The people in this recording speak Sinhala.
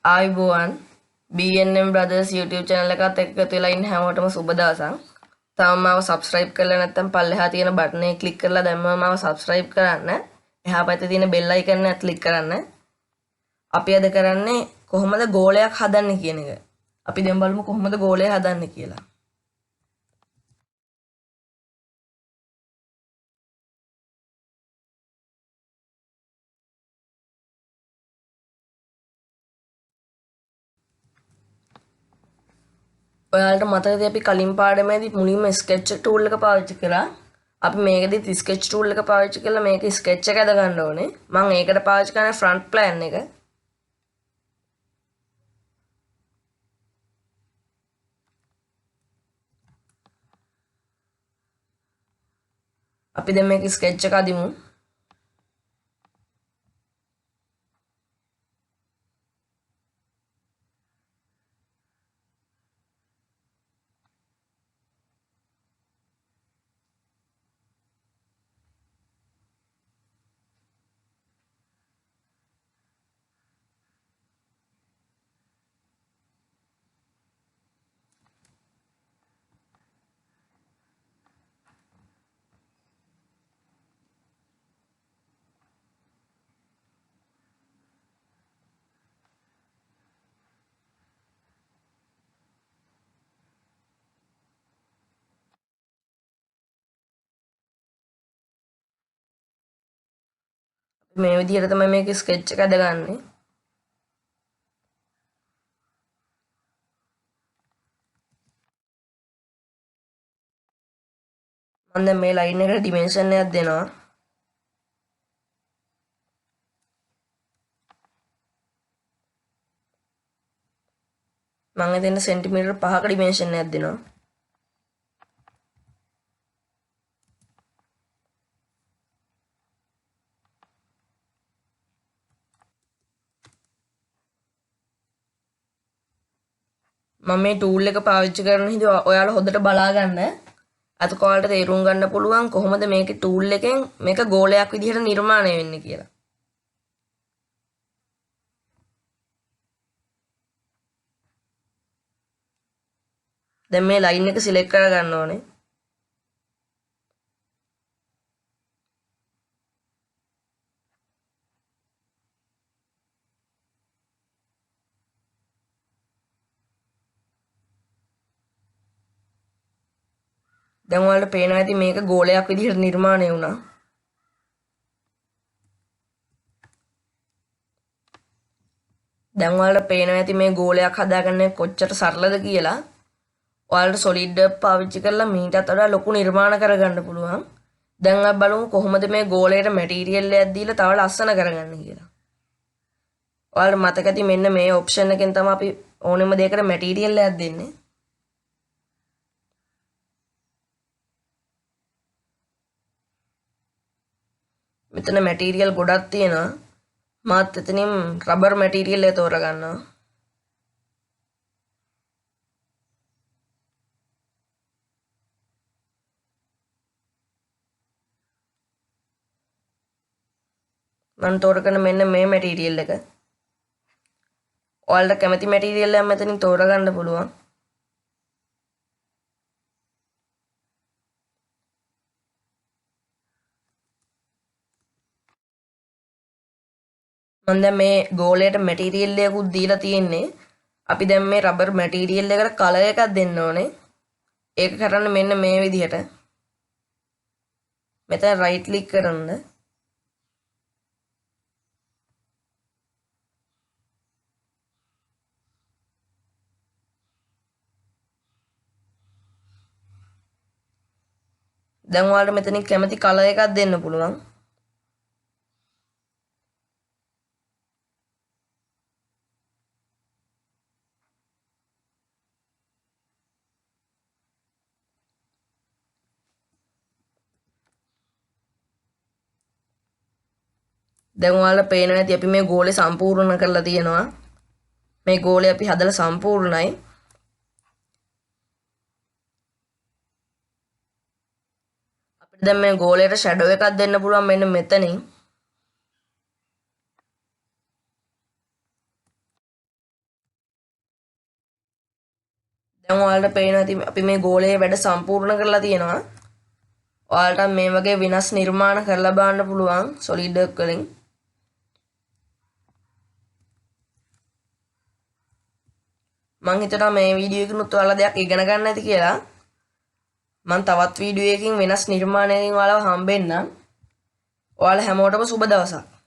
ආයුබෝවන් BNM Brothers YouTube channel එකත් එක්ක එකතු වෙලා ඉන්න හැමෝටම සුබ දවසක්. තාම මාව subscribe කරලා නැත්නම් පල්ලෙහා තියෙන බටන් එක ක්ලික් කරලා දැම්මම මාව subscribe කරන්න. එහා පැත්තේ තියෙන bell icon එක ක්ලික් කරන්න. අපි අද කරන්නේ කොහොමද ගෝලයක් හදන්නේ කියන එක. අපි දැන් බලමු කොහොමද ගෝලය හදන්නේ කියලා. ඔයාලට මතකද අපි කලින් පාඩමේදී මුලින්ම sketch tool එක පාවිච්චි කරා. අපි මේකෙදිත් sketch tool එක පාවිච්චි කරලා මේක sketch එක හද ගන්න ඕනේ. මම ඒකට පාවිච්චි කරන්නේ front plan එක. අපි දැන් මේක sketch එක අදිමු. මේ විදිහට තමයි මේක sketch එක හදගන්නේ. මම දැන් මේ line එකට dimension එකක් දෙනවා. මම එතන සෙන්ටිමීටර් 5ක dimension එකක් දෙනවා. මම මේ tool එක පාවිච්චි කරන හින්දා ඔයාලා හොඳට බලා ගන්න. අතක ඔයාලට තේරුම් ගන්න පුළුවන් කොහොමද මේකේ tool එකෙන් මේක ගෝලයක් විදිහට නිර්මාණය වෙන්නේ කියලා. දැන් මේ line එක select කර ගන්න ඕනේ. දැන් ඔයාලට පේනවා ඇති මේක ගෝලයක් විදිහට නිර්මාණය වුණා. දැන් ඔයාලට පේනවා ඇති මේ ගෝලයක් හදාගන්න කොච්චර සරලද කියලා. ඔයාලට Solidworks පාවිච්චි කරලා මීටත් වඩා ලොකු නිර්මාණ කරගන්න පුළුවන්. දැන් අපි බලමු කොහොමද මේ ගෝලයට මැටීරියල් එකක් දීලා තව ලස්සන කරගන්න කියලා. ඔයාලට මතක ඇති මෙන්න මේ ඔප්ෂන් එකෙන් තමයි අපි ඕනෙම දෙයකට මැටීරියල් එකක් දෙන්නේ. මෙතන මැටීරියල් ගොඩක් තියෙනවා. මාත් එතනින් රබර් මැටීරියල් එක තෝරගන්නවා. මම තෝරගෙන මෙන්න මේ මැටීරියල් එක. ඔයාලට කැමති මැටීරියල් එකක් මෙතනින් තෝරගන්න පුළුවන්. මම දැන් මේ ගෝලයට මැටීරියල් එකකුත් දීලා තියෙන්නේ. අපි දැන් මේ රබර් මැටීරියල් එකට කලර් එකක් දෙන්න ඕනේ. ඒක කරන්න මෙන්න මේ විදිහට. මෙතන right click කරන්න. දැන් ඔයාලට මෙතනින් කැමති කලර් එකක් දෙන්න පුළුවන්. දැන් ඔයාලට පේනවා ඇති අපි මේ ගෝලේ සම්පූර්ණ කරලා තියෙනවා. මේ ගෝලේ අපි හදලා සම්පූර්ණයි. අපිට දැන් මේ ගෝලයට ෂැඩෝ එකක් දෙන්න පුළුවන් මෙන්න මෙතනින්. දැන් ඔයාලට පේනවා ඇති අපි මේ ගෝලයේ වැඩ සම්පූර්ණ කරලා තියෙනවා. ඔයාලට මේ වගේ වෙනස් නිර්මාණ කරලා බලන්න පුළුවන් SolidWorks වලින්. මම හිතනවා මේ වීඩියෝ එකකිනුත් ඔයාලා දෙයක් ඉගෙන ගන්න ඇති කියලා. මම තවත් වීඩියෝ එකකින් වෙනස් නිර්මාණයකින් ඔයාලව හම්බෙන්නම්. ඔයාලා හැමෝටම සුබ දවසක්.